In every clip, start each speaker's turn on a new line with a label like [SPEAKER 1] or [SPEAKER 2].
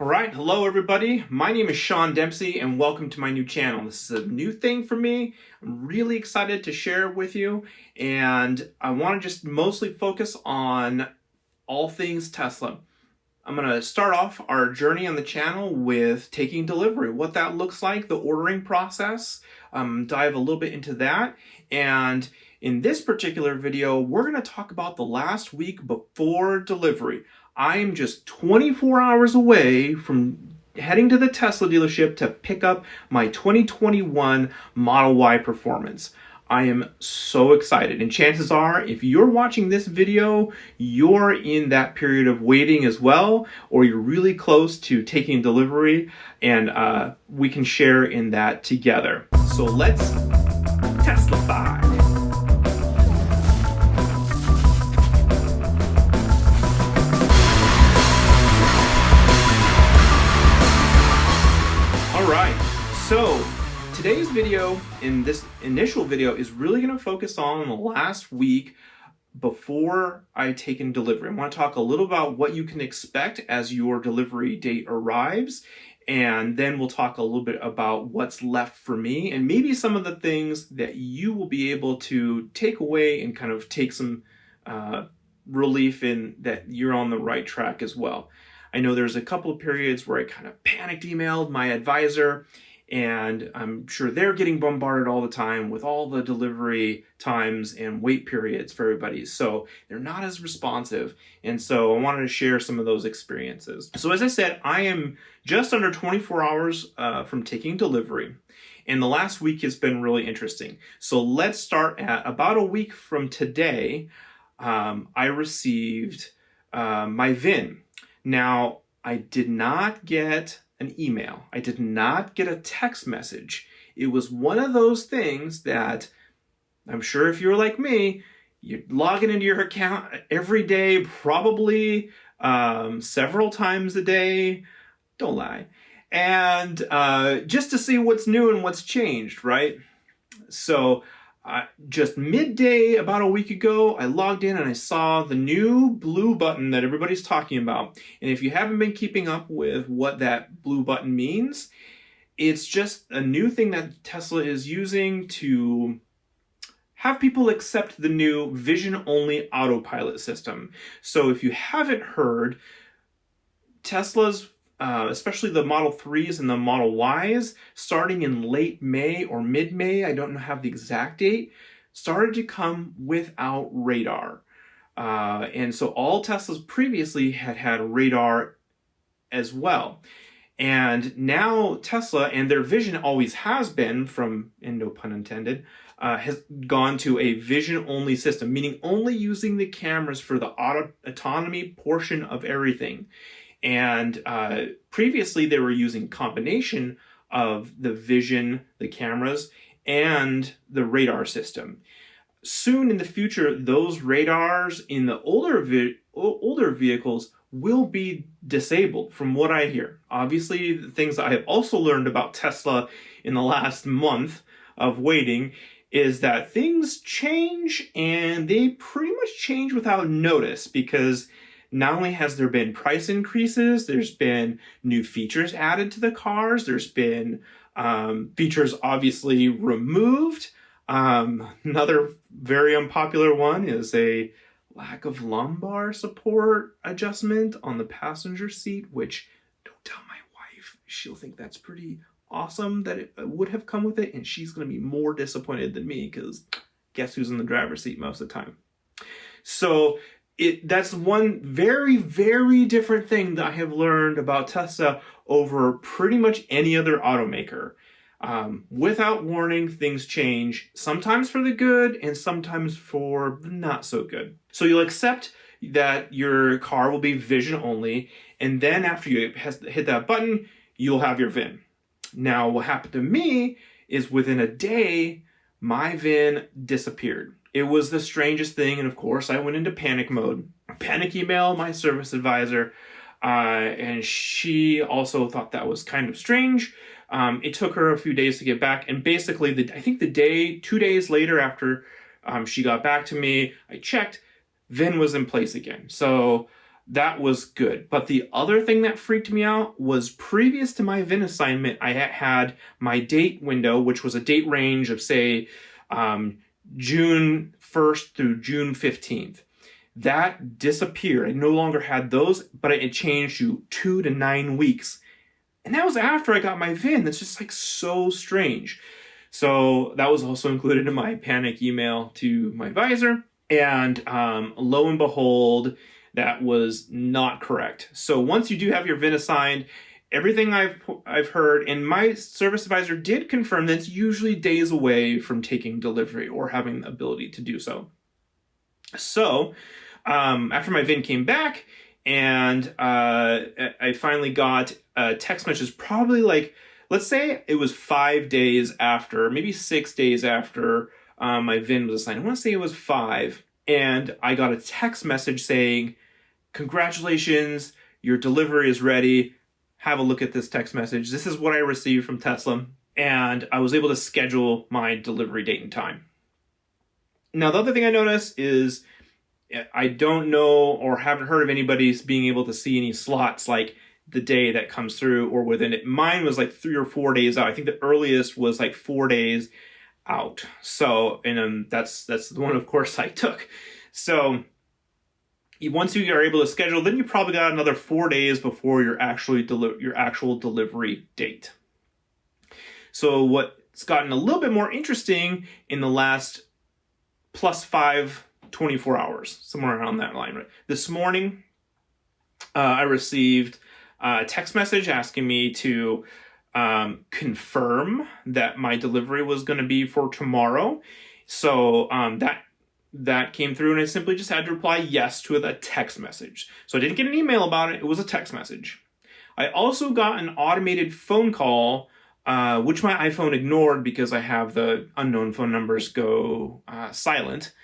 [SPEAKER 1] All right, hello everybody. My name is Sean Dempsey and welcome to my new channel. This is a new thing for me. I'm really excited to share it with you, and I want to just mostly focus on all things Tesla. I'm going to start off our journey on the channel with taking delivery, what that looks like, the ordering process, dive a little bit into that. And in this particular video, we're going to talk about the last week before delivery. I'm just 24 hours away from heading to the Tesla dealership to pick up my 2021 Model Y Performance. I am so excited, and chances are if you're watching this video, you're in that period of waiting as well, or you're really close to taking delivery, and we can share in that together. So let's Teslify. So today's video, in this initial video, is really going to focus on the last week before I take in delivery. I want to talk a little about what you can expect as your delivery date arrives, and then we'll talk a little bit about what's left for me and maybe some of the things that you will be able to take away and kind of take some relief in that you're on the right track as well. I know there's a couple of periods where I kind of panicked emailed my advisor, and I'm sure they're getting bombarded all the time with all the delivery times and wait periods for everybody. So they're not as responsive. And so I wanted to share some of those experiences. So as I said, I am just under 24 hours from taking delivery. And the last week has been really interesting. So let's start at about a week from today. I received my VIN. Now, I did not get an email. I did not get a text message. It was one of those things that I'm sure if you're like me, you're logging into your account every day, probably several times a day. Don't lie. And just to see what's new and what's changed, right? So just midday about a week ago, I logged in and I saw the new blue button that everybody's talking about. And if you haven't been keeping up with what that blue button means, it's just a new thing that Tesla is using to have people accept the new vision-only autopilot system. So if you haven't heard, Tesla's especially the Model 3s and the Model Ys, starting in late May or mid-May, I don't have the exact date, started to come without radar. And so all Teslas previously had radar as well. And now Tesla, and their vision always has been, from, and no pun intended, has gone to a vision-only system, meaning only using the cameras for the autonomy portion of everything. And previously they were using combination of the vision, the cameras, and the radar system. Soon in the future, those radars in the older vehicles will be disabled, from what I hear. Obviously, the things I have also learned about Tesla in the last month of waiting is that things change, and they pretty much change without notice, because not only has there been price increases, there's been new features added to the cars, there's been features obviously removed. Another very unpopular one is a lack of lumbar support adjustment on the passenger seat, which, don't tell my wife, she'll think that's pretty awesome that it would have come with it, and she's going to be more disappointed than me, because guess who's in the driver's seat most of the time. So that's one very, very different thing that I have learned about Tesla over pretty much any other automaker. Without warning, things change, sometimes for the good and sometimes for the not so good. So you'll accept that your car will be vision only, and then after you hit that button, you'll have your VIN. Now, what happened to me is within a day, my VIN disappeared. It was the strangest thing, and of course, I went into panic mode. Panic email my service advisor, and she also thought that was kind of strange. It took her a few days to get back, and basically, I think 2 days later after she got back to me, I checked, VIN was in place again. So that was good. But the other thing that freaked me out was previous to my VIN assignment, I had my date window, which was a date range of, say, June 1st through June 15th. That disappeared. I no longer had those, but it changed to 2 to 9 weeks. And that was after I got my VIN. That's just like so strange. So that was also included in my panic email to my advisor. And lo and behold, that was not correct. So once you do have your VIN assigned, everything I've heard, and my service advisor did confirm that it's usually days away from taking delivery or having the ability to do so. So after my VIN came back, and I finally got a text message, probably like, let's say it was 5 days after, maybe 6 days after my VIN was assigned. I want to say it was 5. And I got a text message saying, congratulations, your delivery is ready. Have a look at this text message. This is what I received from Tesla. And I was able to schedule my delivery date and time. Now, the other thing I noticed is I don't know or haven't heard of anybody being able to see any slots like the day that comes through or within it. Mine was like 3 or 4 days out. I think the earliest was like 4 days out. So, and that's the one, of course, I took. So once you are able to schedule, then you probably got another 4 days before your actual delivery date. So what's gotten a little bit more interesting in the last +5 24 hours, somewhere around that line, right? This morning, I received a text message asking me to confirm that my delivery was going to be for tomorrow. So that came through, and I simply just had to reply yes to a text message. So I didn't get an email about it. It was a text message. I also got an automated phone call, which my iPhone ignored because I have the unknown phone numbers go silent.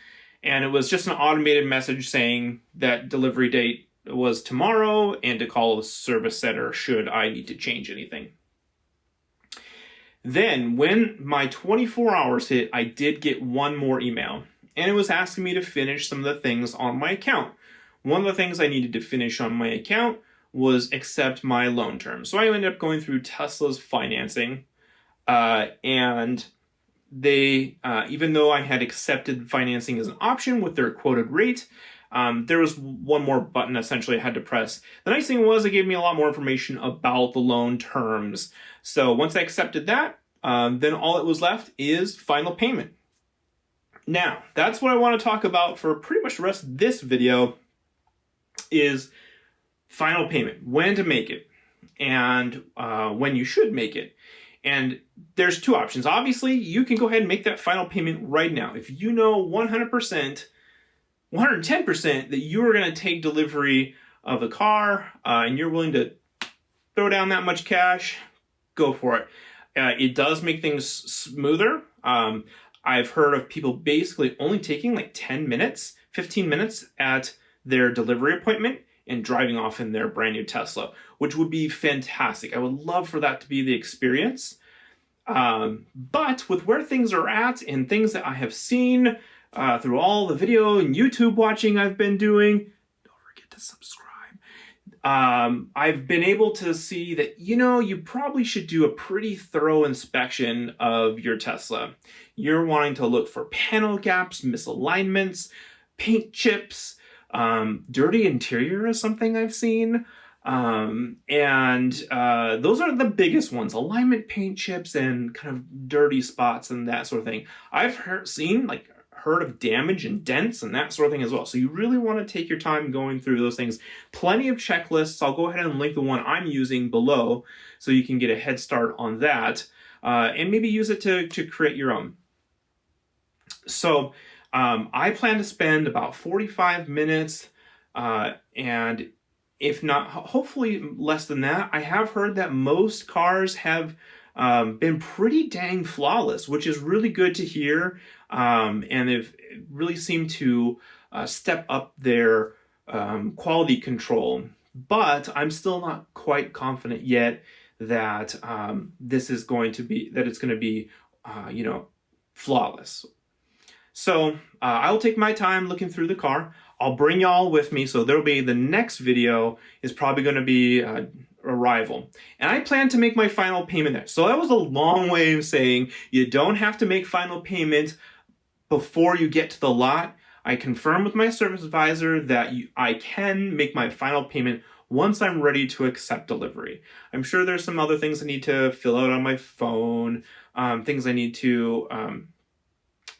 [SPEAKER 1] And it was just an automated message saying that delivery date was tomorrow and to call the service center should I need to change anything. Then when my 24 hours hit, I did get one more email, and it was asking me to finish some of the things on my account. One of the things I needed to finish on my account was accept my loan terms. So I ended up going through Tesla's financing, and they, even though I had accepted financing as an option with their quoted rate, there was one more button essentially I had to press. The nice thing was it gave me a lot more information about the loan terms. So once I accepted that, then all that was left is final payment. Now, that's what I want to talk about for pretty much the rest of this video is final payment, when to make it, and when you should make it. And there's two options. Obviously, you can go ahead and make that final payment right now. If you know 100%, 110% that you are going to take delivery of a car and you're willing to throw down that much cash, go for it. It does make things smoother. I've heard of people basically only taking like 10 minutes, 15 minutes at their delivery appointment and driving off in their brand new Tesla, which would be fantastic. I would love for that to be the experience. But with where things are at and things that I have seen through all the video and YouTube watching I've been doing, don't forget to subscribe. I've been able to see that, you probably should do a pretty thorough inspection of your Tesla. You're wanting to look for panel gaps, misalignments, paint chips, dirty interior is something I've seen. And those are the biggest ones, alignment, paint chips, and kind of dirty spots and that sort of thing. I've heard of damage and dents and that sort of thing as well. So you really want to take your time going through those things. Plenty of checklists. I'll go ahead and link the one I'm using below so you can get a head start on that, and maybe use it to create your own. So I plan to spend about 45 minutes, and if not, hopefully less than that. I have heard that most cars have been pretty dang flawless, which is really good to hear. And they've really seemed to step up their quality control. But I'm still not quite confident yet that it's going to be flawless. So I'll take my time looking through the car. I'll bring y'all with me. So there'll be the next video is probably going to be arrival. And I plan to make my final payment there. So that was a long way of saying you don't have to make final payment before you get to the lot. I confirmed with my service advisor that I can make my final payment once I'm ready to accept delivery. I'm sure there's some other things I need to fill out on my phone, things I need to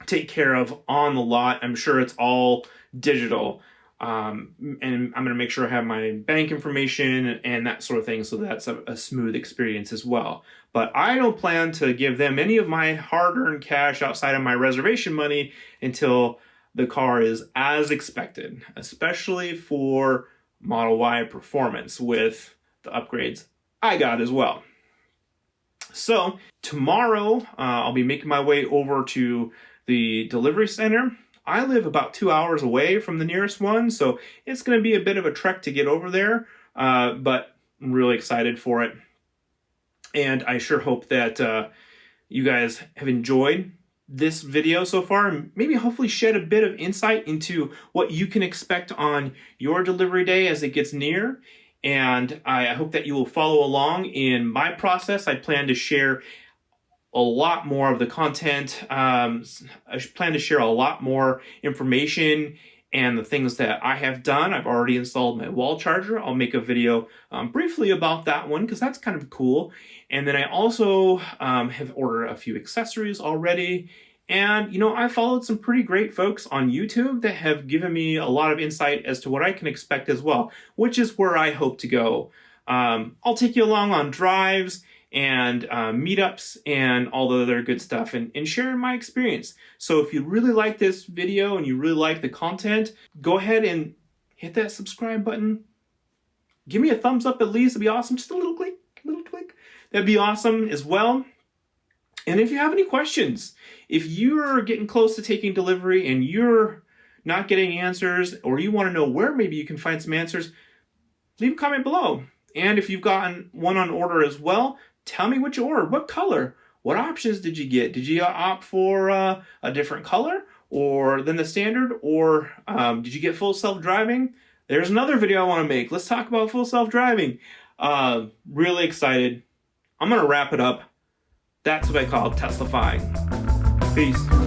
[SPEAKER 1] take care of on the lot. I'm sure it's all digital. And I'm going to make sure I have my bank information and that sort of thing, so that's a smooth experience as well. But I don't plan to give them any of my hard-earned cash outside of my reservation money until the car is as expected, especially for Model Y Performance with the upgrades I got as well. So tomorrow I'll be making my way over to the delivery center. I live about 2 hours away from the nearest one, so it's going to be a bit of a trek to get over there, but I'm really excited for it. And I sure hope that you guys have enjoyed this video so far, and maybe hopefully shed a bit of insight into what you can expect on your delivery day as it gets near. And I hope that you will follow along in my process. I plan to share a lot more of the content. I plan to share a lot more information and the things that I have done. I've already installed my wall charger. I'll make a video briefly about that one because that's kind of cool. And then I also have ordered a few accessories already. And, you know, I followed some pretty great folks on YouTube that have given me a lot of insight as to what I can expect as well, which is where I hope to go. I'll take you along on drives and meetups and all the other good stuff and share my experience. So if you really like this video and you really like the content, go ahead and hit that subscribe button. Give me a thumbs up at least. It'd be awesome. Just a little click, That'd be awesome as well. And if you have any questions, if you're getting close to taking delivery and you're not getting answers, or you want to know where maybe you can find some answers, leave a comment below. And if you've gotten one on order as well, tell me what you ordered, what color, what options did you get? Did you opt for a different color or than the standard, or did you get full self-driving? There's another video I want to make. Let's talk about full self-driving. Really excited. I'm going to wrap it up. That's what I call Teslafying. Peace.